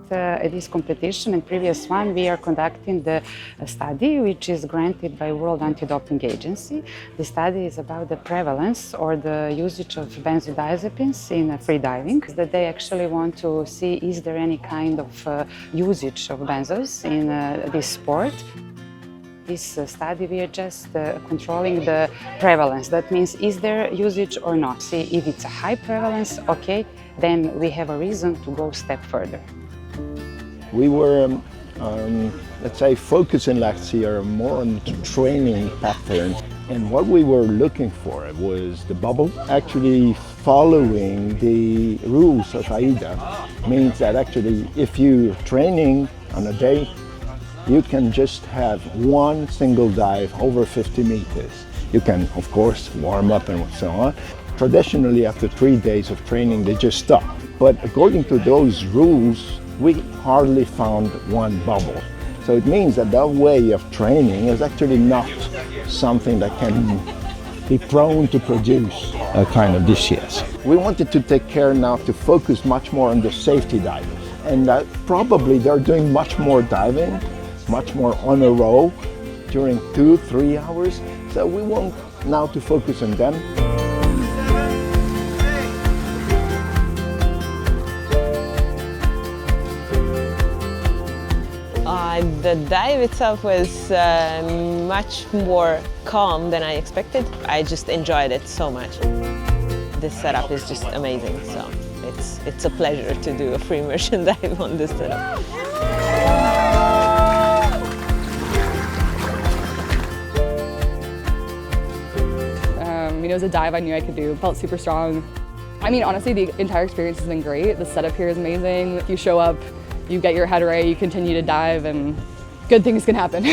this competition and previous one, we are conducting the study which is granted by World Anti-Doping Agency. The study is about the prevalence or the usage of benzodiazepines in freediving. That they actually want to see is there any kind of usage of benzos in this sport. This study, we are just controlling the prevalence. That means, is there usage or not? See, if it's a high prevalence, okay, then we have a reason to go a step further. We were, let's say, focusing last year more on the training pattern. And what we were looking for was the bubble. Actually following the rules of AIDA means that actually if you're training on a day, you can just have one single dive over 50 meters. You can, of course, warm up and so on. Traditionally, after 3 days of training, they just stop. But according to those rules, we hardly found one bubble. So it means that that way of training is actually not something that can be prone to produce a kind of disease. We wanted to take care now to focus much more on the safety divers. And probably they're doing much more diving, much more on a row during 2-3 hours. So we want now to focus on them. The dive itself was much more calm than I expected. I just enjoyed it so much. This setup is just amazing, so it's a pleasure to do a free immersion dive on this setup. It was a dive I knew I could do, felt super strong. I mean, honestly, the entire experience has been great. The setup here is amazing. If you show up, you get your head right, you continue to dive, and good things can happen.